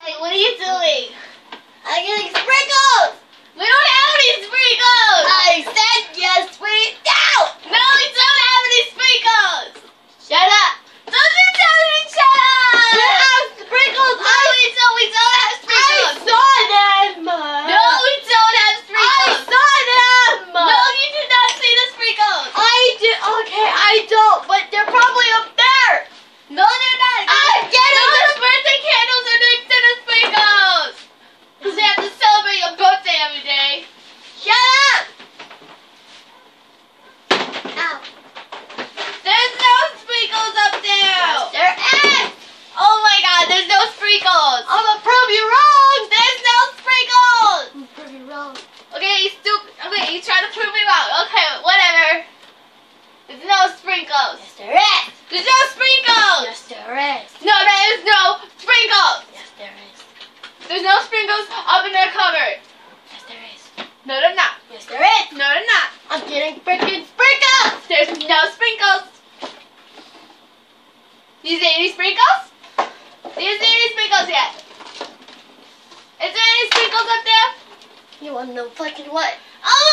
Wait, what are you doing? I'm getting sprinkles! We don't have any sprinkles! I said yes, we do! No, we don't have any sprinkles! Shut up! Don't you tell me to shut up! We have sprinkles! No, we don't have sprinkles! I saw them! No, we don't have sprinkles! I saw them! No, you did not see the sprinkles! I did, okay, I don't, but they're probably up there! No, they're not! I'm getting the birthday candles are next to the sprinkles! Because they have to celebrate your birthday every day. Shut up! Ow. There's no sprinkles up there! Yes, there is! Oh my god, there's no sprinkles! I'm gonna prove you wrong! There's no sprinkles! I'm gonna prove you wrong. Okay, you stupid. Okay, you try to prove me wrong. Okay, whatever. There's no sprinkles. Yes, there is! There's no sprinkles! Yes, there is. No, there is no sprinkles! Yes, there is. There's no sprinkles up in their cupboard. Yes, there is. No, they're not. Yes, there is. No, they're not. I'm getting freaking sprinkles! There's no sprinkles. Do you see any sprinkles? Do you see any sprinkles yet? Is there any sprinkles up there? You want to know fucking what? Oh